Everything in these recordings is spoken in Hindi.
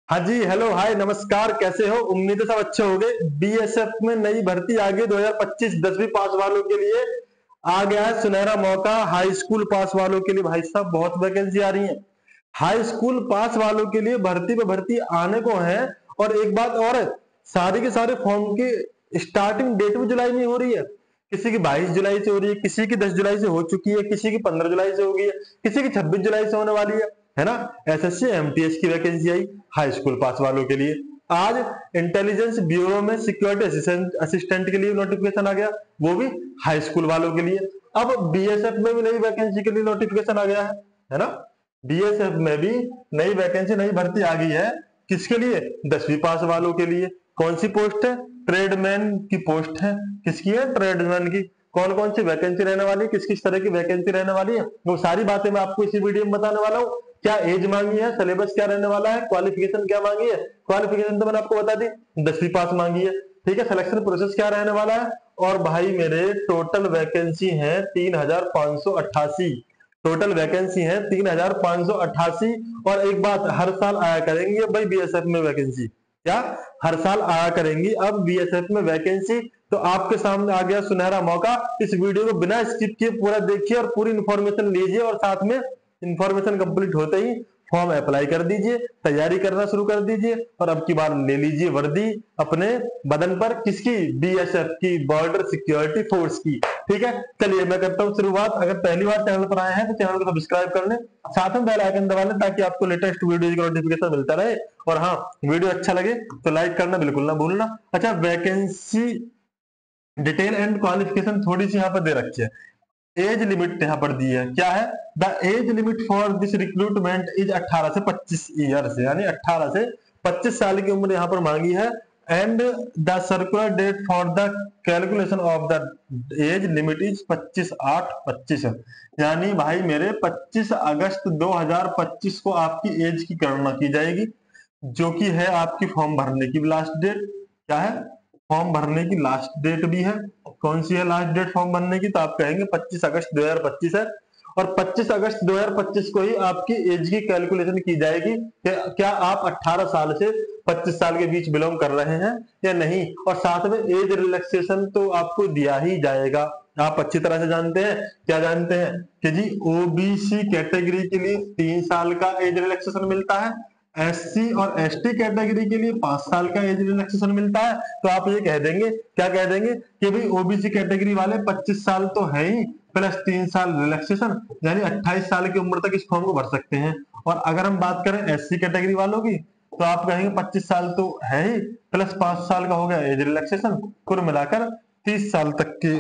हाँ जी, हेलो, हाय, नमस्कार, कैसे हो? उम्मीद है सब अच्छे होंगे। बीएसएफ में नई भर्ती आ गई 2025 10वीं पास वालों के लिए। आ गया है सुनहरा मौका हाई स्कूल पास वालों के लिए। भाई साहब, बहुत वैकेंसी आ रही है हाई स्कूल पास वालों के लिए। भर्ती पे भर्ती आने को है। और एक बात और है, सारे के सारे फॉर्म की स्टार्टिंग डेट भी जुलाई में हो रही है। किसी की 22 जुलाई से हो रही है, किसी की 10 जुलाई से हो चुकी है, किसी की 15 जुलाई से हो गई है, किसी की 26 जुलाई से होने वाली है ना। एसएससी एमटीएस की वैकेंसी आई हाई स्कूल पास वालों के लिए। आज इंटेलिजेंस ब्यूरो में सिक्योरिटी असिस्टेंट के लिए नोटिफिकेशन आ गया, वो भी हाई स्कूल वालों के लिए। अब बीएसएफ में भी नई वैकेंसी के लिए नोटिफिकेशन आ गया है ना। बीएसएफ में भी नई वैकेंसी, नई भर्ती आ गई है। किसके लिए? 10वीं पास वालों के लिए। कौन सी पोस्ट है? ट्रेडमैन की पोस्ट है। किसकी है? ट्रेडमैन की। कौन कौन सी वैकेंसी रहने वाली है, किस किस तरह की वैकेंसी रहने वाली है, वो सारी बातें मैं आपको इसी वीडियो में बताने वाला हूँ। क्या एज मांगी है, सिलेबस क्या रहने वाला है, क्वालिफिकेशन क्या मांगी है। क्वालिफिकेशन तो मैंने आपको बता दी, 10वीं पास मांगी है। ठीक है, सिलेक्शन प्रोसेस क्या रहने वाला है। और भाई मेरे टोटल वैकेंसी है 3588। टोटल वैकेंसी है 3588। और एक बात, हर साल आया करेंगी अब भाई बीएसएफ में वैकेंसी। क्या? हर साल आया करेंगी अब बीएसएफ में वैकेंसी। तो आपके सामने आ गया सुनहरा मौका। इस वीडियो को बिना स्किप किए पूरा देखिए और पूरी इंफॉर्मेशन लीजिए, और साथ में इंफॉर्मेशन कंप्लीट होते ही फॉर्म अप्लाई कर दीजिए, तैयारी करना शुरू कर दीजिए, और अब की बार ले लीजिए वर्दी अपने बदन पर। किसकी? बीएसएफ की, बॉर्डर सिक्योरिटी फोर्स की। ठीक है, चलिए मैं करता हूँ शुरुआत। अगर पहली बार चैनल पर आए हैं तो चैनल को सब्सक्राइब कर लें, साथ में बेल आइकन दबा लें, ताकि आपको लेटेस्ट वीडियो का नोटिफिकेशन मिलता रहे। और हाँ, वीडियो अच्छा लगे तो लाइक करना बिल्कुल ना भूलना। अच्छा, वैकेंसी डिटेल एंड क्वालिफिकेशन थोड़ी सी यहाँ पर दे रखी है। एज लिमिट यहाँ पर दी है, क्या है? The age limit for this recruitment is 18 से 25 ईयर्स, यानी 18 से 25 साल की उम्र यहाँ पर मांगी है। And the circular debt for the calculation of the age limit is 25/8/25। यानी भाई मेरे 25 अगस्त 2025 को आपकी एज की गणना की जाएगी, जो कि है आपकी फॉर्म भरने की लास्ट डेट। क्या है? फॉर्म भरने की लास्ट डेट भी है। कौन सी है लास्ट डेट फॉर्म भरने की? तो आप कहेंगे 25 अगस्त 2025 है। और 25 अगस्त 2025 को ही आपकी एज की कैलकुलेशन की जाएगी कि क्या आप 18 साल से 25 साल के बीच बिलोंग कर रहे हैं या नहीं। और साथ में एज रिलैक्सेशन तो आपको दिया ही जाएगा। आप अच्छी तरह से जानते हैं, क्या जानते हैं कि जी ओबीसी कैटेगरी के लिए 3 साल का एज रिलैक्सेशन मिलता है, एससी और एसटी कैटेगरी के लिए 5 साल का एज रिलैक्सेशन मिलता है। तो आप ये कह देंगे, क्या कह देंगे कि भाई ओबीसी कैटेगरी वाले 25 साल तो है ही, प्लस 3 साल रिलैक्सेशन, यानी 28 साल की उम्र तक इस फॉर्म को भर सकते हैं। और अगर हम बात करें एससी कैटेगरी वालों की, तो आप कहेंगे 25 साल तो है ही, प्लस 5 साल का हो गया एज रिलैक्सेशन, कुल मिलाकर 30 साल तक के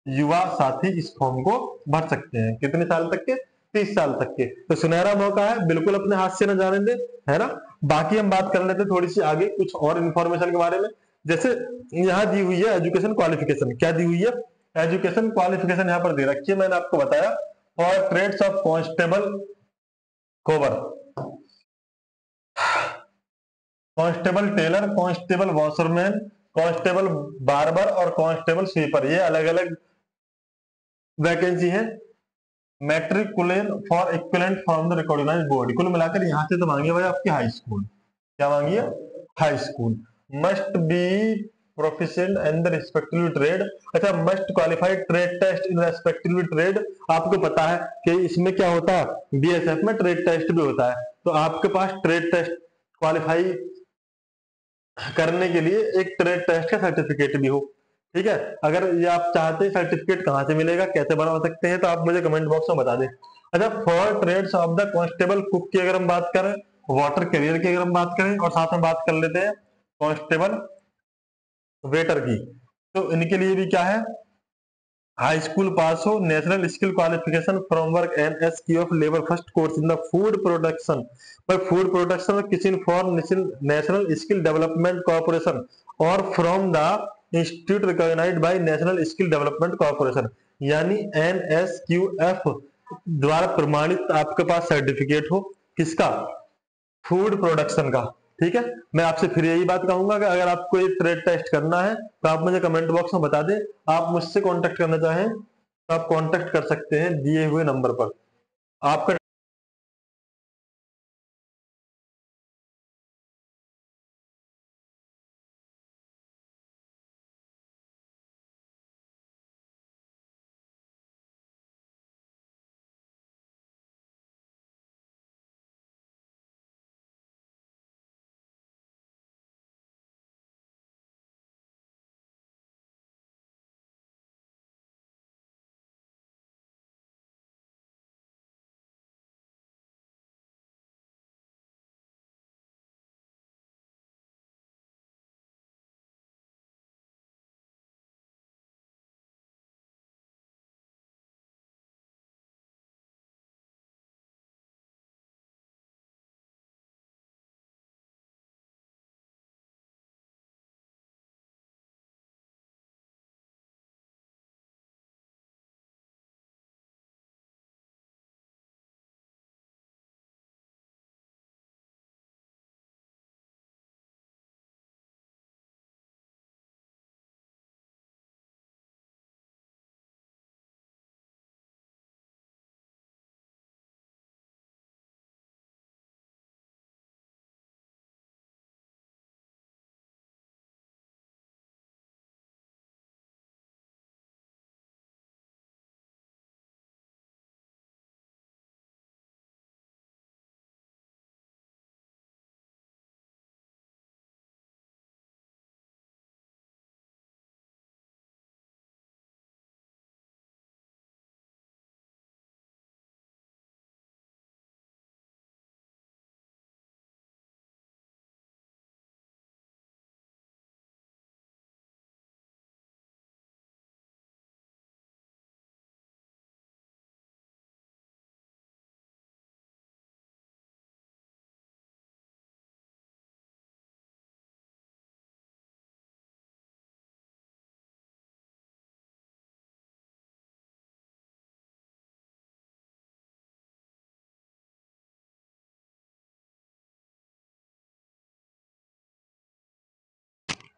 युवा साथी इस फॉर्म को भर सकते हैं। कितने साल तक के? 30 साल तक के। तो सुनहरा मौका है, बिल्कुल अपने हाथ से न जाने दे, है ना। बाकी हम बात कर लेते हैं थोड़ी सी आगे कुछ और इंफॉर्मेशन के बारे में। जैसे यहाँ दी हुई है एजुकेशन क्वालिफिकेशन, क्या दी हुई है? एजुकेशन क्वालिफिकेशन यहाँ पर दे रखी है, मैंने आपको बताया। For trades of constable cobbler, constable tailor, constable washerman, constable barber और कांस्टेबल स्वीपर, ये अलग अलग वैकेंसी है। Matriculation for equivalent from the recognised board. कुल मिलाकर यहाँ से तो मांगी भाई आपकी हाई स्कूल। क्या मांगी है? High school. Must be proficient in the respective trade. अच्छा, must qualified trade test in respective trade. आपको पता है कि इसमें क्या होता है, बीएसएफ में ट्रेड टेस्ट भी होता है। तो आपके पास ट्रेड टेस्ट क्वालिफाई करने के लिए एक ट्रेड टेस्ट का सर्टिफिकेट भी हो। ठीक है, अगर ये आप चाहते हैं सर्टिफिकेट कहाँ से मिलेगा, कैसे बना सकते हैं, तो आप मुझे कमेंट बॉक्स में बता दें। अच्छा, for trades of the constable cook की अगर हम बात करें, वाटर कैरियर की अगर हम बात करें, और साथ में बात कर लेते हैं कांस्टेबल वेटर की, तो इनके लिए भी क्या है? हाई स्कूल पास हो, national skill qualification framework NSQ of labour first course in the food production, पर फूड प्रोडक्शन किसी for national skill development corporation, और from the institute recognised by national skill development corporation, यानी एनएसक्यूएफ द्वारा प्रमाणित आपके पास सर्टिफिकेट हो। किसका? फूड प्रोडक्शन का। ठीक है, मैं आपसे फिर यही बात कहूंगा कि अगर आपको ये ट्रेड टेस्ट करना है तो आप मुझे कमेंट बॉक्स में बता दें। आप मुझसे कांटेक्ट करना चाहें तो आप कांटेक्ट कर सकते हैं दिए हुए नंबर पर। आपका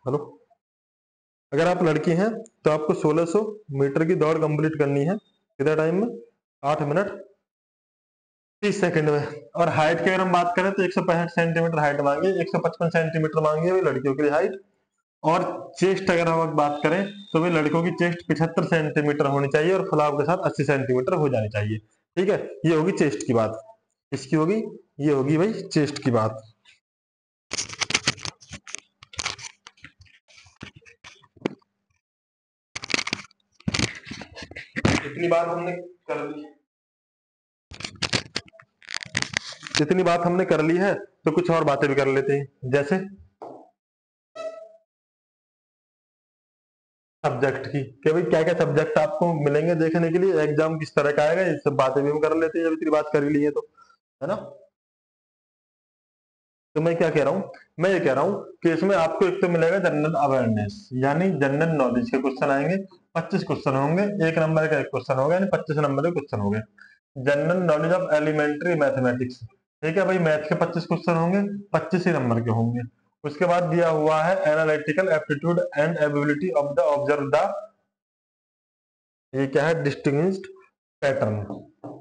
हेलो, अगर आप लड़की हैं तो आपको 1600 मीटर की दौड़ कंप्लीट करनी है कितना टाइम में, 8 मिनट 30 सेकंड में। और हाइट की अगर हम बात करें तो 165 सेंटीमीटर हाइट मांगी, 155 सेंटीमीटर मांगी है लड़कियों की हाइट। और चेस्ट अगर हम बात करें तो भाई लड़कों की चेस्ट 75 सेंटीमीटर होनी चाहिए और फुलाव के साथ 80 सेंटीमीटर हो जानी चाहिए। ठीक है, ये होगी चेस्ट की बात। इसकी होगी, ये होगी भाई चेस्ट की बात। इतनी बात हमने कर ली, इतनी बात हमने कर ली है तो कुछ और बातें भी कर लेते हैं। जैसे सब्जेक्ट की, कि भाई क्या क्या सब्जेक्ट आपको मिलेंगे देखने के लिए, एग्जाम किस तरह का आएगा, ये सब बातें भी हम कर लेते हैं जब इतनी बात कर ही ली है तो, है ना। तो मैं क्या कह रहा हूँ, मैं ये कह रहा हूँ कि इसमें आपको एक तो मिलेगा जनरल अवेयरनेस, यानी जनरल नॉलेज के क्वेश्चन आएंगे। 25 क्वेश्चन होंगे, एक नंबर का एक क्वेश्चन होगा, यानी 25 नंबर के क्वेश्चन हो गए। General knowledge of elementary mathematics, ठीक है भाई, मैथ के 25 क्वेश्चन होंगे, 25 ही नंबर के होंगे। उसके बाद दिया हुआ है analytical aptitude and ability of the observe the, ये क्या है, डिस्टिंग्विश्ड पैटर्न।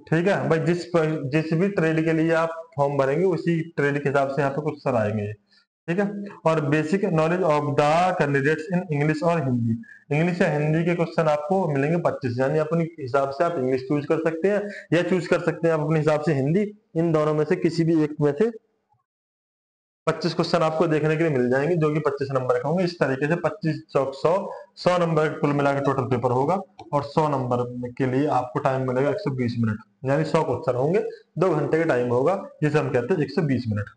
ठीक है भाई, जिस भी ट्रेड के लिए आप फॉर्म भरेंगे उसी ट्रेड के हिसाब से यहाँ पे क्वेश्चन आएंगे। ठीक है, और basic knowledge of the candidates in English और हिंदी, इंग्लिश या हिंदी के क्वेश्चन आपको मिलेंगे 25, यानी अपने हिसाब से आप इंग्लिश चूज कर सकते हैं या चूज कर सकते हैं आप अपने हिसाब से हिंदी। इन दोनों में से किसी भी एक में से 25 क्वेश्चन आपको देखने के लिए मिल जाएंगे, जो कि 25 नंबर के होंगे। इस तरीके से 25 चौक 100, 100 नंबर कुल मिलाकर टोटल पेपर होगा, और 100 नंबर के लिए आपको टाइम मिलेगा 120 मिनट, यानी 100 क्वेश्चन होंगे, 2 घंटे का टाइम होगा, जिसे हम कहते हैं 120 मिनट।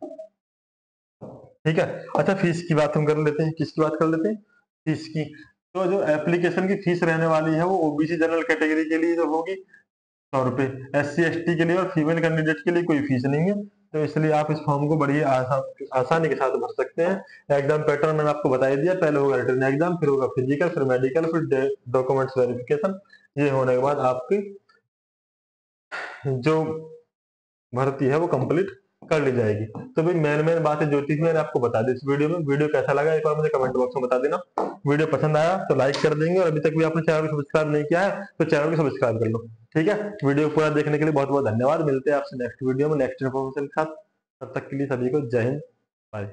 ठीक है, अच्छा फीस की बात हम कर लेते हैं, किसकी बात कर लेते हैं, फीस की। तो जो एप्लीकेशन की फीस रहने वाली है वो ओबीसी जनरल कैटेगरी के लिए जो होगी 100 रुपए, SC ST के लिए और फीमेल कैंडिडेट के लिए कोई फीस नहीं है। तो इसलिए आप इस फॉर्म को बड़ी आसानी के साथ भर सकते हैं। एग्जाम पैटर्न मैंने आपको बता ही दिया, पहले होगा रिटन एग्जाम, फिर होगा फिजिकल, फिर मेडिकल, फिर डॉक्यूमेंट्स वेरिफिकेशन। ये होने के बाद आपकी जो भर्ती है वो कंप्लीट कर ली जाएगी। तो भाई मेन बातें जो थी मैंने आपको बता दी इस वीडियो में। वीडियो कैसा लगा एक बार मुझे कमेंट बॉक्स में बता देना। वीडियो पसंद आया तो लाइक कर देंगे, और अभी तक भी आपने चैनल को सब्सक्राइब नहीं किया है तो चैनल को सब्सक्राइब कर लो। ठीक है, वीडियो पूरा देखने के लिए बहुत बहुत धन्यवाद। मिलते हैं आपसे नेक्स्ट वीडियो में नेक्स्ट इन्फॉर्मेशन के साथ। तब तक के लिए सभी को जय हिंद, बाय।